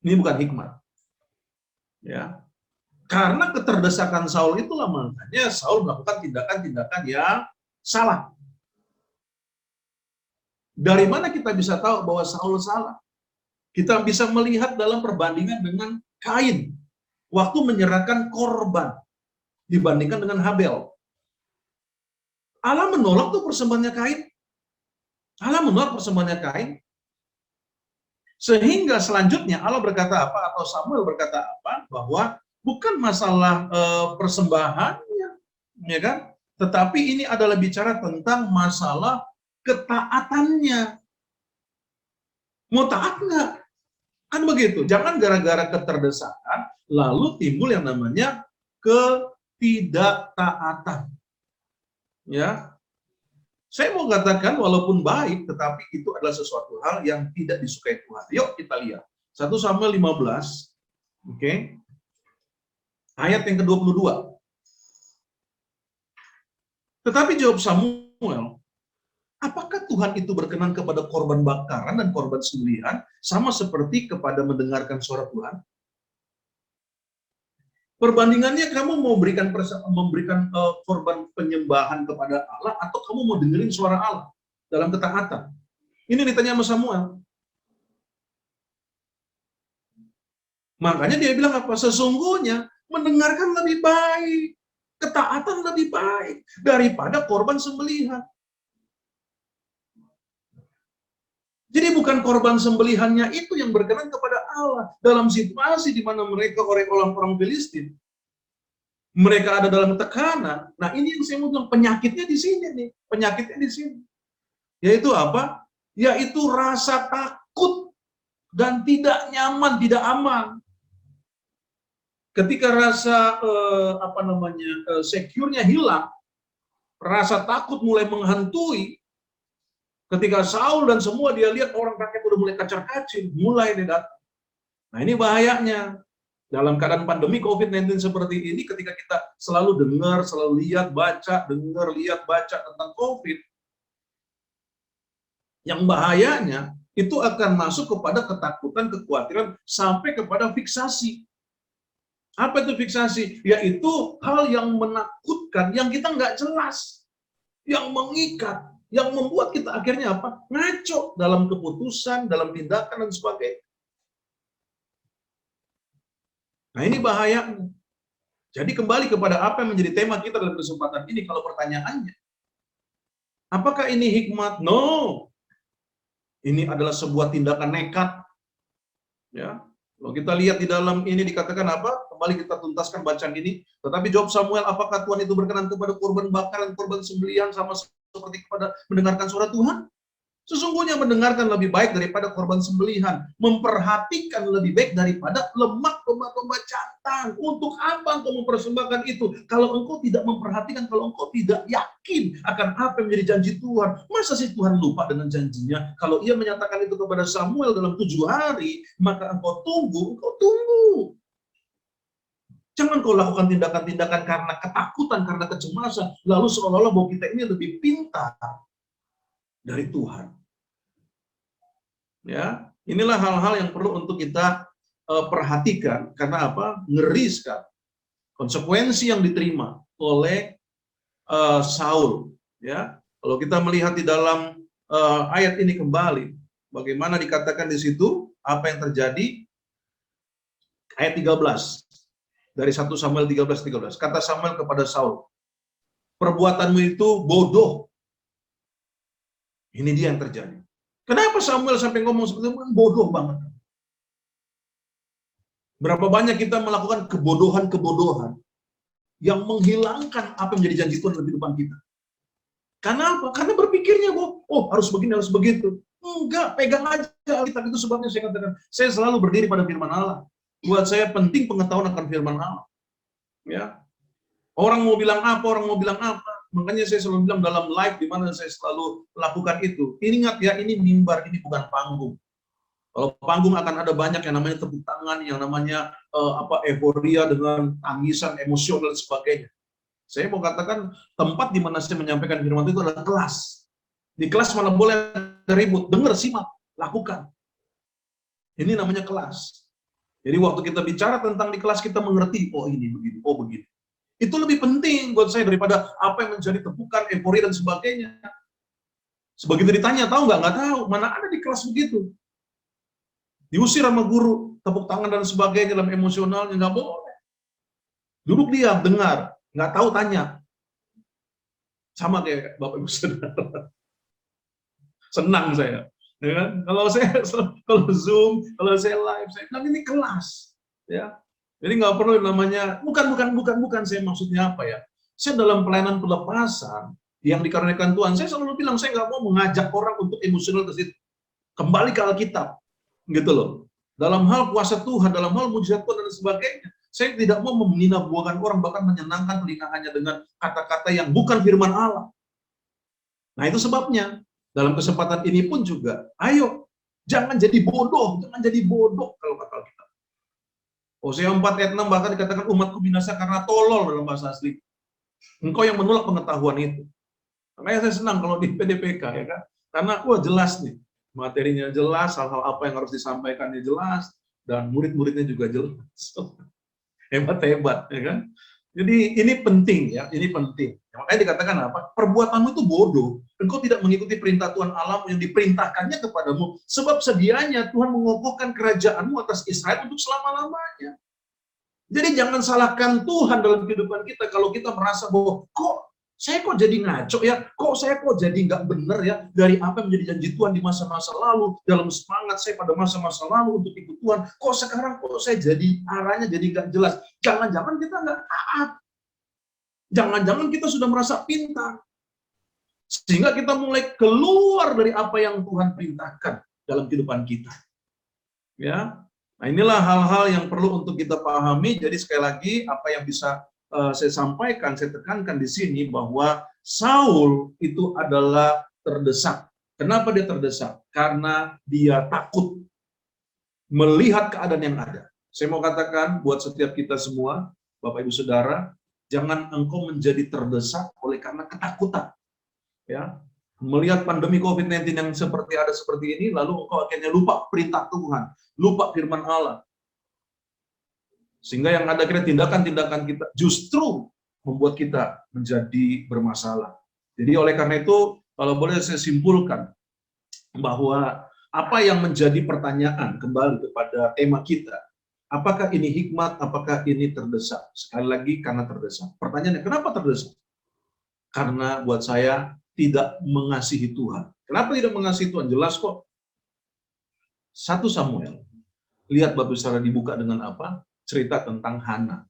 Ini bukan hikmat. Ya. Karena keterdesakan Saul itulah makanya Saul melakukan tindakan-tindakan yang salah. Dari mana kita bisa tahu bahwa Saul salah? Kita bisa melihat dalam perbandingan dengan Kain waktu menyerahkan korban dibandingkan dengan Habel. Allah menolak tuh persembahannya Kain. Allah menolak persembahannya Kain. Sehingga selanjutnya Allah berkata apa atau Samuel berkata apa bahwa bukan masalah persembahannya, ya kan? Tetapi ini adalah bicara tentang masalah ketaatannya. Mau taat nggak? Kan begitu. Jangan gara-gara keterdesakan lalu timbul yang namanya ketidaktaatan. Ya, saya mau katakan walaupun baik, tetapi itu adalah sesuatu hal yang tidak disukai Tuhan. Yuk kita lihat. 1 Samuel 15, oke. Ayat yang ke-22. Tetapi jawab Samuel, apakah Tuhan itu berkenan kepada korban bakaran dan korban sembelihan sama seperti kepada mendengarkan suara Tuhan? Perbandingannya kamu mau memberikan korban penyembahan kepada Allah atau kamu mau dengerin suara Allah dalam ketaatan? Ini ditanya sama Samuel. Makanya dia bilang apa? Sesungguhnya mendengarkan lebih baik, ketaatan lebih baik daripada korban sembelihan. Jadi bukan korban sembelihannya itu yang berkenan kepada Allah dalam situasi di mana mereka orang-orang Filistin. Mereka ada dalam tekanan. Nah, ini yang saya mau bilang penyakitnya di sini nih. Penyakitnya di sini. Yaitu apa? Yaitu rasa takut dan tidak nyaman, tidak aman. Ketika rasa secure-nya hilang, rasa takut mulai menghantui. Ketika Saul dan semua dia lihat orang rakyat udah mulai kacar-kacir, mulai dia datang. Nah, ini bahayanya. Dalam keadaan pandemi COVID-19 seperti ini, ketika kita selalu dengar, selalu lihat, baca, dengar, lihat, baca tentang COVID, yang bahayanya itu akan masuk kepada ketakutan, kekhawatiran, sampai kepada fiksasi. Apa itu fiksasi? Yaitu hal yang menakutkan, yang kita nggak jelas, yang mengikat, yang membuat kita akhirnya apa? Ngaco dalam keputusan, dalam tindakan, dan sebagainya. Nah, ini bahayanya. Jadi kembali kepada apa yang menjadi tema kita dalam kesempatan ini, kalau pertanyaannya, apakah ini hikmat? No. Ini adalah sebuah tindakan nekat. Ya. Kalau kita lihat di dalam ini dikatakan apa? Kembali kita tuntaskan bacaan ini. Tetapi jawab Samuel, apakah Tuhan itu berkenan kepada korban bakaran, korban sembelihan sama seperti kepada mendengarkan suara Tuhan? Sesungguhnya mendengarkan lebih baik daripada korban sembelihan, memperhatikan lebih baik daripada lemak domba-domba jantan. Untuk apa engkau mempersembahkan itu? Kalau engkau tidak memperhatikan, kalau engkau tidak yakin akan apa yang menjadi janji Tuhan, masa sih Tuhan lupa dengan janjinya? Kalau ia menyatakan itu kepada Samuel dalam 7 hari, maka engkau tunggu. Jangan kau lakukan tindakan-tindakan karena ketakutan, karena kecemasan, lalu seolah-olah bahwa kita ini lebih pintar dari Tuhan. Ya, inilah hal-hal yang perlu untuk kita perhatikan, karena apa? Ngeri sekali konsekuensi yang diterima oleh Saul. Ya, kalau kita melihat di dalam ayat ini kembali, bagaimana dikatakan di situ apa yang terjadi? Ayat 13 dari 1 Samuel 13. Kata Samuel kepada Saul, perbuatanmu itu bodoh. Ini dia yang terjadi. Kenapa Samuel sampai ngomong seperti itu? Bodoh banget. Berapa banyak kita melakukan kebodohan-kebodohan yang menghilangkan apa yang menjadi janji Tuhan dalam kehidupan kita. Karena apa? Karena berpikirnya bahwa, harus begini, harus begitu. Enggak, pegang aja Alkitab. Itu sebabnya saya katakan, saya selalu berdiri pada firman Allah. Buat saya penting pengetahuan akan firman Allah. Ya. Orang mau bilang apa, Makanya saya selalu bilang dalam live di mana saya selalu lakukan itu. Ingat ya, ini mimbar, ini bukan panggung. Kalau panggung akan ada banyak yang namanya tepuk tangan, yang namanya euforia dengan tangisan, emosional dan sebagainya. Saya mau katakan tempat di mana saya menyampaikan firman itu adalah kelas. Di kelas mana boleh ribut, dengar, simak, lakukan. Ini namanya kelas. Jadi waktu kita bicara tentang di kelas kita mengerti, oh ini begini, oh begini. Itu lebih penting buat saya daripada apa yang menjadi tepukan, euforia dan sebagainya. Sebegitu ditanya, tahu nggak? Nggak tahu. Mana ada di kelas begitu. Diusir sama guru, tepuk tangan dan sebagainya dalam emosionalnya, nggak boleh. Duduk diam, dengar, nggak tahu tanya. Sama kayak Bapak Ibu Saudara. Senang saya. Ya kan? Kalau Zoom, kalau saya live, saya bilang ini kelas. Ya. Jadi nggak perlu namanya, bukan saya maksudnya apa ya. Saya dalam pelayanan pelepasan yang dikarenakan Tuhan, saya selalu bilang saya nggak mau mengajak orang untuk emosional ke situ. Kembali ke Alkitab, gitu loh. Dalam hal kuasa Tuhan, dalam hal mujizat Tuhan dan sebagainya, saya tidak mau menghina-buakan orang, bahkan menyenangkan telinga hanya dengan kata-kata yang bukan firman Allah. Nah itu sebabnya, dalam kesempatan ini pun juga, ayo, jangan jadi bodoh kalau kata Alkitab. Hosea 4 ayat 6 bahkan dikatakan umatku binasa karena tolol dalam bahasa asli. Engkau yang menolak pengetahuan itu. Makanya saya senang kalau di PDPK ya kan. Karena jelas nih, materinya jelas, hal-hal apa yang harus disampaikannya jelas, dan murid-muridnya juga jelas. Hebat-hebat ya kan. Jadi ini penting ya, ini penting. Makanya dikatakan apa? Perbuatanmu itu bodoh. Engkau tidak mengikuti perintah Tuhan Allah yang diperintahkannya kepadamu. Sebab sedianya Tuhan mengokohkan kerajaanmu atas Israel untuk selama-lamanya. Jadi jangan salahkan Tuhan dalam kehidupan kita kalau kita merasa bahwa saya jadi ngaco ya, saya jadi nggak benar ya dari apa yang menjadi janji Tuhan di masa-masa lalu, dalam semangat saya pada masa-masa lalu untuk ikut Tuhan, sekarang saya jadi arahnya jadi nggak jelas. Jangan-jangan kita nggak taat, jangan-jangan kita sudah merasa pintar, sehingga kita mulai keluar dari apa yang Tuhan perintahkan dalam kehidupan kita. Ya, nah inilah hal-hal yang perlu untuk kita pahami. Jadi sekali lagi apa yang bisa saya sampaikan, saya tekankan di sini bahwa Saul itu adalah terdesak. Kenapa dia terdesak? Karena dia takut melihat keadaan yang ada. Saya mau katakan buat setiap kita semua, Bapak Ibu Saudara, jangan engkau menjadi terdesak oleh karena ketakutan. Ya, melihat pandemi COVID-19 yang seperti ini, lalu engkau akhirnya lupa perintah Tuhan, lupa firman Allah. Sehingga yang ada kira tindakan-tindakan kita justru membuat kita menjadi bermasalah. Jadi oleh karena itu, kalau boleh saya simpulkan bahwa apa yang menjadi pertanyaan kembali kepada tema kita, apakah ini hikmat, apakah ini terdesak? Sekali lagi karena terdesak. Pertanyaannya, kenapa terdesak? Karena buat saya tidak mengasihi Tuhan. Kenapa tidak mengasihi Tuhan? Jelas kok. 1 Samuel. Lihat Bapak Saudara dibuka dengan apa? Cerita tentang Hana.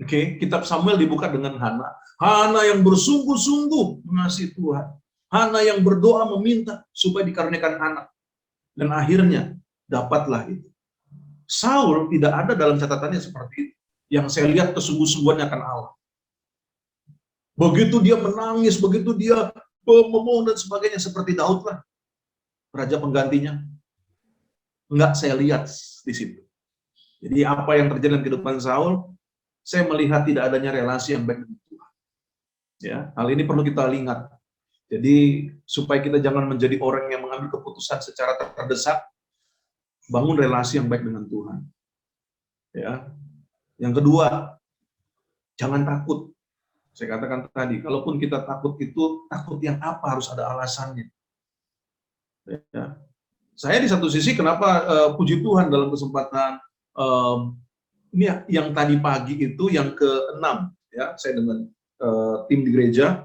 Oke, kitab Samuel dibuka dengan Hana. Hana yang bersungguh-sungguh mengasihi Tuhan. Hana yang berdoa meminta supaya dikaruniakan anak. Dan akhirnya dapatlah itu. Saul tidak ada dalam catatannya seperti itu. Yang saya lihat kesungguh-sungguhannya akan Allah. Begitu dia menangis, begitu dia memohon dan sebagainya, seperti Daud lah, raja penggantinya. Enggak saya lihat di situ. Jadi apa yang terjadi dalam kehidupan Saul, saya melihat tidak adanya relasi yang baik dengan Tuhan. Ya, hal ini perlu kita ingat. Jadi supaya kita jangan menjadi orang yang mengambil keputusan secara terdesak, bangun relasi yang baik dengan Tuhan. Ya. Yang kedua, jangan takut. Saya katakan tadi, kalaupun kita takut itu, takut yang apa, harus ada alasannya. Ya. Saya di satu sisi, kenapa puji Tuhan dalam kesempatan ini yang tadi pagi itu, yang ke-6, ya, saya dengan tim di gereja,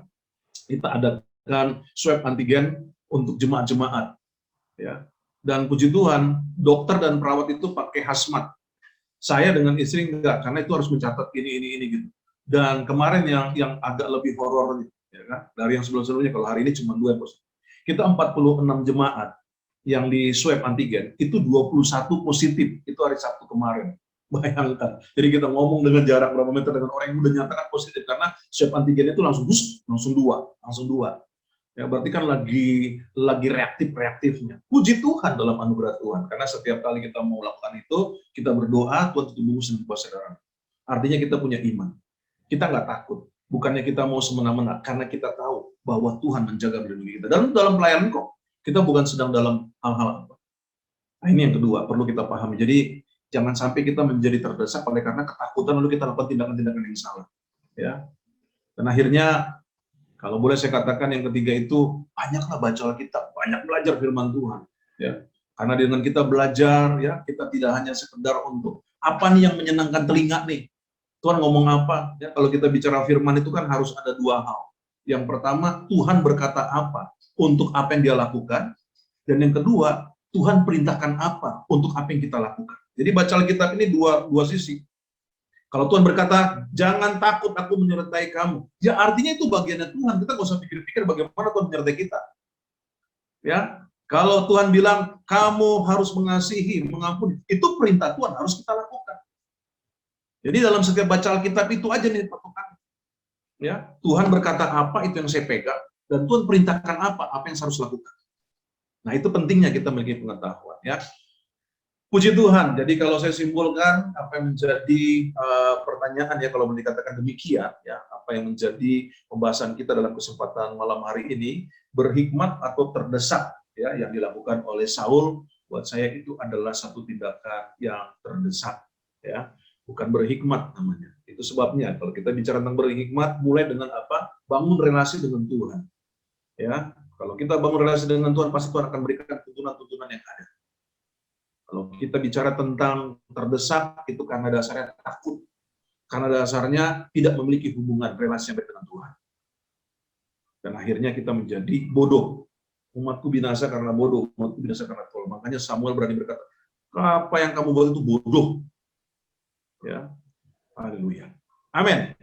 kita adakan swab antigen untuk jemaat-jemaat. Ya. Dan puji Tuhan, dokter dan perawat itu pakai hazmat. Saya dengan istri enggak, karena itu harus mencatat ini gitu. Dan kemarin yang agak lebih horor, ya kan? Dari yang sebelum-sebelumnya, kalau hari ini cuma 2 positif. Kita 46 jemaat yang di swab antigen, itu 21 positif, itu hari Sabtu kemarin. Bayangkan. Jadi kita ngomong dengan jarak berapa meter dengan orang yang udah nyatakan positif, karena swab antigen itu langsung dua. Ya, berarti kan lagi reaktifnya. Puji Tuhan dalam anugerah Tuhan, karena setiap kali kita mau lakukan itu, kita berdoa, Tuhan tubuhmu dan kuasa darah. Artinya kita punya iman. Kita nggak takut. Bukannya kita mau semena-mena, karena kita tahu bahwa Tuhan menjaga melindungi kita. Dan dalam pelayanan kok, kita bukan sedang dalam hal-hal apa. Nah, ini yang kedua, perlu kita pahami. Jadi Jangan sampai kita menjadi terdesak oleh karena ketakutan lalu kita lakukan tindakan-tindakan yang salah. Ya. Dan akhirnya, kalau boleh saya katakan yang ketiga itu, banyaklah baca Alkitab, banyak belajar firman Tuhan. Ya. Karena dengan kita belajar, ya kita tidak hanya sekedar untuk apa nih yang menyenangkan telinga nih. Tuhan ngomong apa? Ya, kalau kita bicara firman itu kan harus ada dua hal. Yang pertama, Tuhan berkata apa untuk apa yang dia lakukan. Dan yang kedua, Tuhan perintahkan apa untuk apa yang kita lakukan. Jadi baca Alkitab ini dua sisi. Kalau Tuhan berkata, jangan takut, aku menyertai kamu. Ya artinya itu bagiannya Tuhan. Kita nggak usah pikir-pikir bagaimana Tuhan menyertai kita. Ya, kalau Tuhan bilang, kamu harus mengasihi, mengampuni, itu perintah Tuhan, harus kita lakukan. Jadi dalam setiap baca Alkitab itu aja nih patokan. Ya, Tuhan berkata apa, itu yang saya pegang. Dan Tuhan perintahkan apa yang saya harus lakukan. Nah, itu pentingnya kita memiliki pengetahuan. Ya. Puji Tuhan. Jadi kalau saya simpulkan apa yang menjadi pertanyaan ya kalau boleh dikatakan demikian ya, apa yang menjadi pembahasan kita dalam kesempatan malam hari ini, berhikmat atau terdesak ya yang dilakukan oleh Saul, buat saya itu adalah satu tindakan yang terdesak ya, bukan berhikmat namanya. Itu sebabnya kalau kita bicara tentang berhikmat mulai dengan apa? Bangun relasi dengan Tuhan. Ya, kalau kita bangun relasi dengan Tuhan pasti Tuhan akan berikan tuntunan-tuntunan yang ada. Kalau kita bicara tentang terdesak, itu karena dasarnya takut. Karena dasarnya tidak memiliki hubungan relasi yang baik dengan Tuhan. Dan akhirnya kita menjadi bodoh. Umatku binasa karena bodoh, umatku binasa karena tolol. Makanya Samuel berani berkata, apa yang kamu buat itu bodoh. Ya, haleluya. Amin.